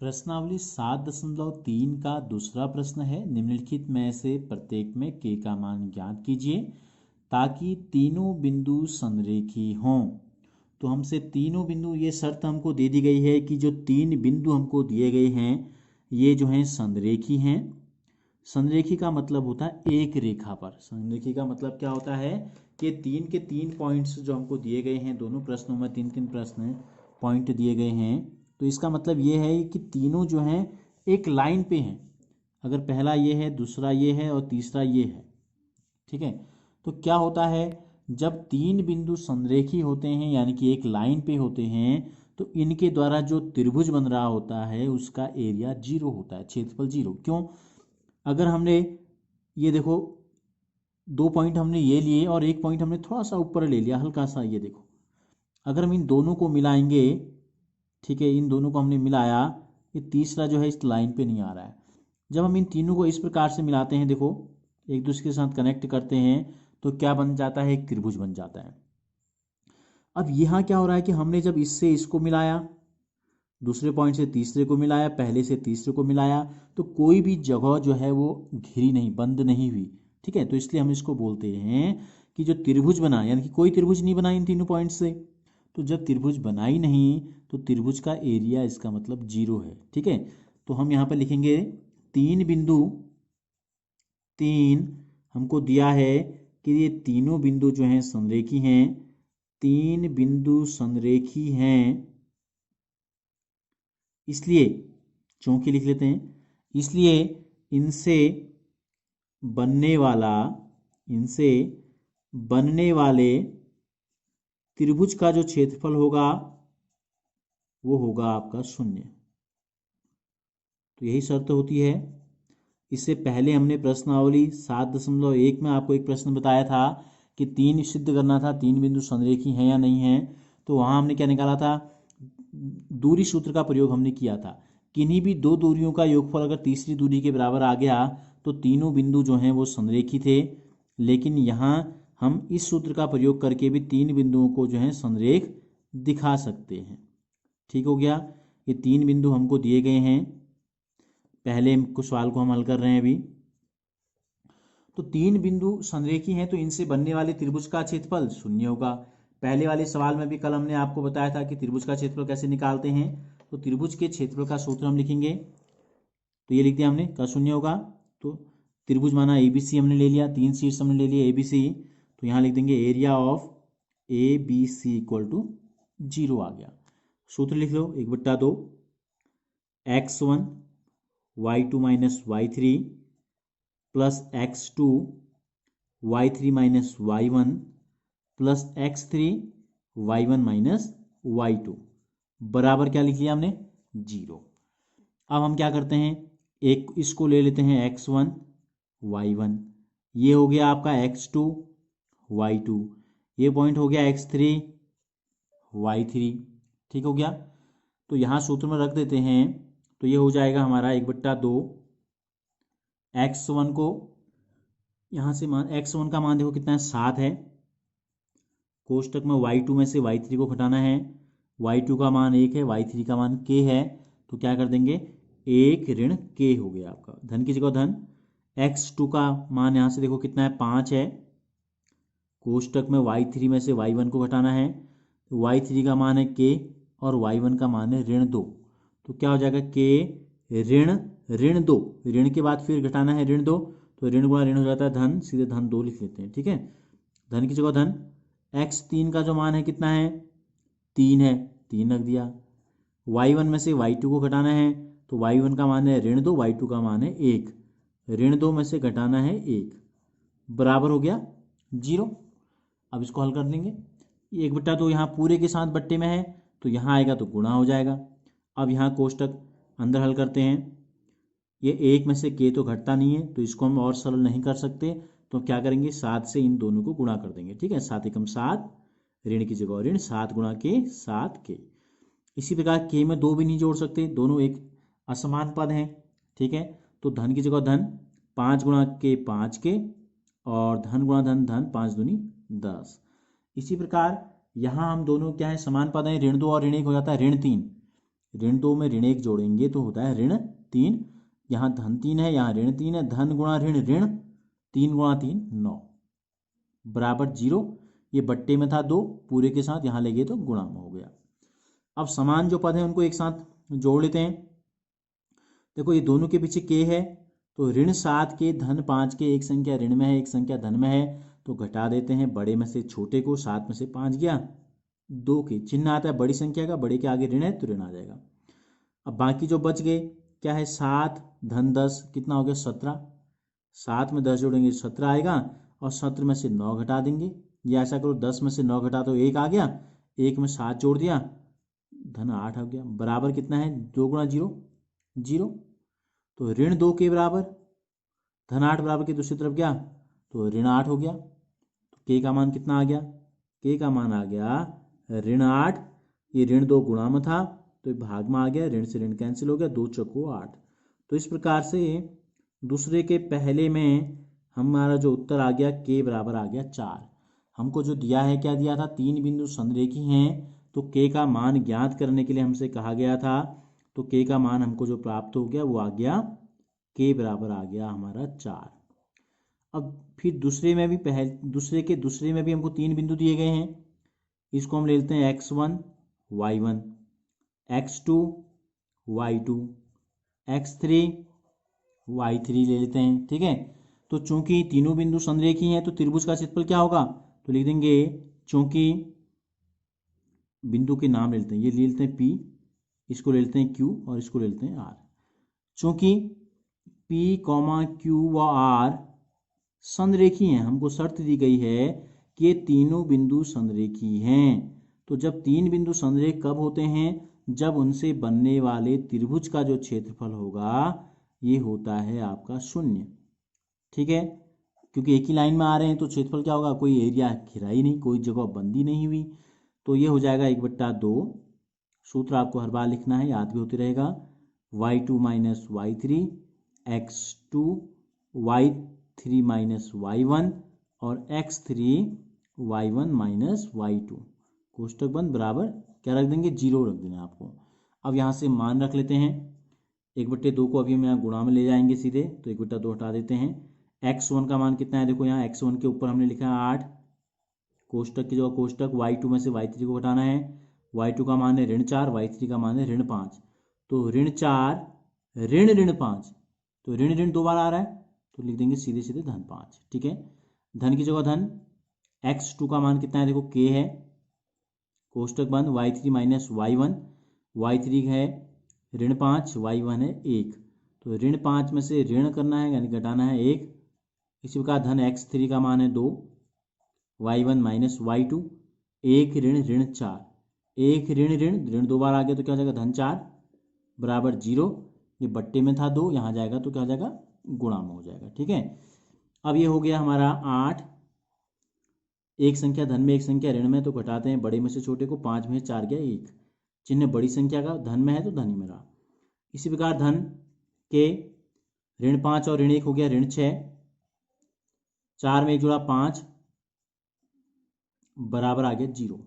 प्रश्नावली 7.3 का दूसरा प्रश्न है। निम्नलिखित में से प्रत्येक में के का मान ज्ञात कीजिए ताकि तीनों बिंदु संरेखी हों। तो हमसे तीनों बिंदु, ये शर्त हमको दे दी गई है कि जो तीन बिंदु हमको दिए गए हैं ये जो हैं संरेखी हैं। संरेखी का मतलब होता है एक रेखा पर। संरेखी का मतलब क्या होता है कि तीन के तीन पॉइंट्स जो हमको दिए गए हैं, दोनों प्रश्नों में तीन तीन प्रश्न पॉइंट दिए गए हैं, तो इसका मतलब ये है कि तीनों जो हैं एक लाइन पे हैं। अगर पहला ये है, दूसरा ये है और तीसरा ये है, ठीक है। तो क्या होता है, जब तीन बिंदु संरेखी होते हैं यानी कि एक लाइन पे होते हैं, तो इनके द्वारा जो त्रिभुज बन रहा होता है उसका एरिया 0 होता है, क्षेत्रफल 0। क्यों? अगर हमने ये देखो, दो पॉइंट हमने ये लिए और एक पॉइंट हमने थोड़ा सा ऊपर ले लिया, हल्का सा, ये देखो, अगर हम इन दोनों को मिलाएंगे, ठीक है, इन दोनों को हमने मिलाया, ये तीसरा जो है इस लाइन पे नहीं आ रहा है। जब हम इन तीनों को इस प्रकार से मिलाते हैं, देखो, एक दूसरे के साथ कनेक्ट करते हैं, तो क्या बन जाता है, एक त्रिभुज बन जाता है। अब यहाँ क्या हो रहा है कि हमने जब इससे इसको मिलाया, दूसरे पॉइंट से तीसरे को मिलाया, पहले से तीसरे को मिलाया, तो कोई भी जगह जो है वो घिरी नहीं, बंद नहीं हुई, ठीक है। तो इसलिए हम इसको बोलते हैं कि जो त्रिभुज बना, यानी कि कोई त्रिभुज नहीं बना इन तीनों पॉइंट से, तो जब त्रिभुज बना ही नहीं तो त्रिभुज का एरिया इसका मतलब 0 है, ठीक है। तो हम यहाँ पर लिखेंगे तीन बिंदु, तीन हमको दिया है कि ये तीनों बिंदु जो हैं संरेखी हैं, तीन बिंदु संरेखी हैं, इसलिए, चूंकि लिख लेते हैं, इसलिए इनसे बनने वाला, इनसे बनने वाले त्रिभुज का जो क्षेत्रफल होगा वो होगा आपका 0। तो यही शर्त होती है। इससे पहले हमने प्रश्नावली 7.1 में आपको एक प्रश्न बताया था कि तीन सिद्ध करना था, तीन बिंदु संरेखी हैं या नहीं हैं। तो वहाँ हमने क्या निकाला था, दूरी सूत्र का प्रयोग हमने किया था। किन्हीं भी दो दूरियों का योगफल अगर तीसरी दूरी के बराबर आ गया तो तीनों बिंदु जो हैं वो संरेखी थे। लेकिन यहाँ हम इस सूत्र का प्रयोग करके भी तीन बिंदुओं को जो है संरेख दिखा सकते हैं। ठीक हो गया। ये तीन बिंदु हमको दिए गए हैं, पहले कुछ सवाल को हम हल कर रहे हैं अभी। तो तीन बिंदु संरेखी हैं तो इनसे बनने वाले त्रिभुज का क्षेत्रफल 0 होगा। पहले वाले सवाल में भी कल हमने आपको बताया था कि त्रिभुज का क्षेत्रफल कैसे निकालते हैं। तो त्रिभुज के क्षेत्रफल का सूत्र हम लिखेंगे, तो ये लिख दिया हमने, का 0 होगा। तो त्रिभुज माना ABC हमने ले लिया, तीन शीट्स हमने ले लिया ABC, तो यहाँ लिख देंगे area of ABC equal to 0 आ गया। सूत्र लिख लो, 1/2 x1 y2 minus y3 plus x2 y3 minus y1 plus x3 y1 minus y2 बराबर क्या लिख लिया हमने, 0। अब हम क्या करते हैं, एक इसको ले लेते हैं x1 y1, ये हो गया आपका x2 y2, ये पॉइंट हो गया x3 y3, ठीक हो गया। तो यहाँ सूत्र में रख देते हैं, तो ये हो जाएगा हमारा 1/2 x1 को, यहाँ से मान x1 का मान देखो कितना है, 7 है। कोष्टक में y2 में से y3 को घटाना है, y2 का मान 1 है, y3 का मान k है, तो क्या कर देंगे, 1 ऋण k हो गया आपका, धन की जगह धन। x2 का मान यहाँ से देखो कितना है, 5 है। कोष्टक में y3 में से y1 को घटाना है, तो y3 का मान है k और y1 का मान है ऋण 2, तो क्या हो जाएगा, k ऋण 2, ऋण के बाद फिर घटाना है ऋण 2, तो ऋण गुणा ऋण हो जाता है धन, सीधे धन 2 लिख लेते हैं, ठीक है। धन की जगह धन। x3 का जो मान है कितना है, 3 है, 3 रख दिया। y1 में से y2 को घटाना है, तो y1 का मान है ऋण 2, y2 का मान है 1, ऋण 2 में से घटाना है 1, बराबर हो गया 0। अब इसको हल कर लेंगे, 1/2 यहाँ पूरे के साथ बट्टे में है, तो यहाँ आएगा तो गुणा हो जाएगा। अब यहाँ कोष्टक अंदर हल करते हैं, ये 1 में से k तो घटता नहीं है, तो इसको हम और सरल नहीं कर सकते, तो क्या करेंगे, 7 से इन दोनों को गुणा कर देंगे, ठीक है। 7 एकम 7, ऋण की जगह ऋण, 7 गुणा के 7 k। इसी प्रकार k में 2 भी नहीं जोड़ सकते, दोनों एक असमान पद हैं, ठीक है। तो धन की जगह धन, 5 गुणा के 5 के, और धन गुणा धन धन, 5 दूनी 10। इसी प्रकार यहाँ हम दोनों क्या है, समान पद हैं, ऋण 2 और ऋण 1 हो जाता है ऋण 3, ऋण 2 में ऋण 1 जोड़ेंगे तो होता है ऋण 3। यहाँ धन 3 है, यहाँ ऋण 3 है। धन गुणा ऋण ऋण 3 गुणा 3 9 बराबर 0। ये बट्टे में था 2, पूरे के साथ यहाँ ले गए तो गुणा में हो गया। अब समान जो पद है उनको एक साथ जोड़ लेते हैं। देखो ये दोनों के पीछे के है, तो ऋण 7 के धन 5 के एक संख्या ऋण में है, एक संख्या धन में है, तो घटा देते हैं बड़े में से छोटे को। 7 में से 5 गया, 2 के चिन्ह आता है बड़ी संख्या का, बड़े के आगे ऋण है तो ऋण आ जाएगा। अब बाकी जो बच गए क्या है, 7 धन 10 कितना हो गया 17। 7 में 10 जोड़ेंगे 17 आएगा, और 17 में से 9 घटा देंगे। या ऐसा करो 10 में से 9 घटा तो 1 आ गया, 1 में 7 जोड़ दिया, धन 8 आ गया। बराबर कितना है, 2 गुणा 0 0। तो ऋण 2 के बराबर धन 8 बराबर के दूसरी तरफ गया तो ऋण 8 हो गया। तो के का मान कितना आ गया, के का मान आ गया ऋण 8। ये ऋण 2 गुणा में था तो भाग में आ गया, ऋण से ऋण कैंसिल हो गया, 2 चौको 8। तो इस प्रकार से दूसरे के पहले में हमारा जो उत्तर आ गया के बराबर आ गया 4। हमको जो दिया है क्या दिया था, 3 बिंदु संरेखी हैं, तो के का मान ज्ञात करने के लिए हमसे कहा गया था। तो के का मान हमको जो प्राप्त हो गया वो आ गया के बराबर आ गया हमारा 4। अब फिर दूसरे में भी दूसरे में भी हमको 3 बिंदु दिए गए हैं। इसको हम ले लेते हैं x1 y1, x2 y2, x3 y3 ले लेते हैं। ठीक है, तो चूंकि तीनों बिंदु संरेखी हैं तो त्रिभुज का क्षेत्रफल क्या होगा, तो लिख देंगे, चूंकि बिंदु के नाम ले लेते हैं, ये ले लेते हैं P, इसको ले लेते हैं Q और इसको ले लेते हैं R। चूंकि P, Q व R संरेखी हैं, हमको शर्त दी गई है कि ये तीनों बिंदु संरेखी हैं। तो जब 3 बिंदु संरेख कब होते हैं, जब उनसे बनने वाले त्रिभुज का जो क्षेत्रफल होगा ये होता है आपका 0। ठीक है, क्योंकि एक ही लाइन में आ रहे हैं तो क्षेत्रफल क्या होगा, कोई एरिया घिरा ही नहीं, कोई जगह बंदी नहीं हुई, तो ये हो जाएगा 1/2। सूत्र आपको हर बार लिखना है, याद भी होते रहेगा, y2 minus y3 x2 y3 minus y1 और x3 y1 माइनस y2 कोष्टक बंद बराबर क्या रख देंगे, 0 रख देना आपको। अब यहाँ से मान रख लेते हैं, 1/2 को अभी हम यहाँ गुणा में ले जाएंगे सीधे, तो 1/2 हटा देते हैं। x1 का मान कितना है, देखो यहाँ x1 के ऊपर हमने लिखा है 8, कोष्टक की जगह कोष्टक, y2 में से y3 को घटाना है, y2 का मान है ऋण 4, y3 का मान है ऋण 5, तो ऋण 4 ऋण 5, तो ऋण ऋण 2 बार आ रहा है तो लिख देंगे सीधे सीधे धन 5। ठीक है, धन की जगह धन, x2 का मान कितना है, देखो k है, कोष्टक बंद, y3 माइनस y1, y3 है ऋण 5, y1 है 1, तो ऋण 5 में से ऋण करना है यानी घटाना है 1। इसी प्रकार धन x3 का मान है 2, y1 माइनस y2, 1 ऋण ऋण 4, 1 ऋण ऋण ऋण 2 बार आ गया तो क्या हो जाएगा धन 4 बराबर 0। ये बट्टे में था 2, यहाँ जाएगा तो क्या हो जाएगा गुणा में हो जाएगा। ठीक है, अब ये हो गया हमारा 8, एक संख्या धन में एक संख्या ऋण में, तो घटाते हैं बड़े में से छोटे को, 5 में 4 गया 1, चिन्ह बड़ी संख्या का धन में है तो धन ही में रहा। इसी प्रकार धन के ऋण 5 और ऋण 1 हो गया ऋण 6, 4 में 1 जोड़ा 5 बराबर आ गया 0।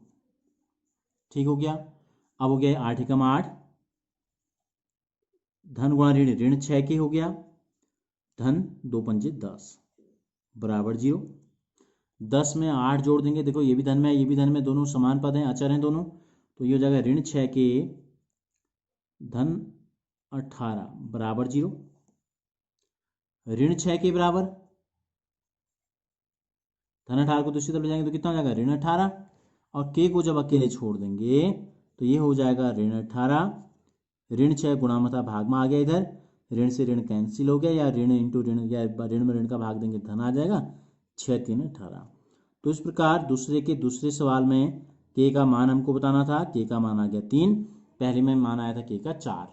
ठीक हो गया, अब हो गया 8 एकम 8, धन गुणा ऋण ऋण 6 के हो गया, धन 2 पंजे 10 बराबर 0। 10 में 8 जोड़ देंगे, देखो ये भी धन में है ये भी धन में, दोनों समान पद हैं, अचर हैं दोनों, तो ये हो जाएगा ऋण 6 के धन 18 बराबर 0। ऋण 6 के बराबर धन 18 को दूसरी तरफ ले जाएंगे तो कितना हो जाएगा ऋण 18, और के को जब अकेले छोड़ देंगे तो ये हो जाएगा ऋण 18, ऋण 6 गुणा में था भाग में आ गया, इधर ऋण से ऋण कैंसिल हो गया, या ऋण इंटू ऋण, या ऋण में ऋण का भाग देंगे धन आ जाएगा, 6 3 18। तो इस प्रकार दूसरे सवाल में के का मान हमको बताना था, के का मान आ गया 3, पहले में मान आया था के का 4।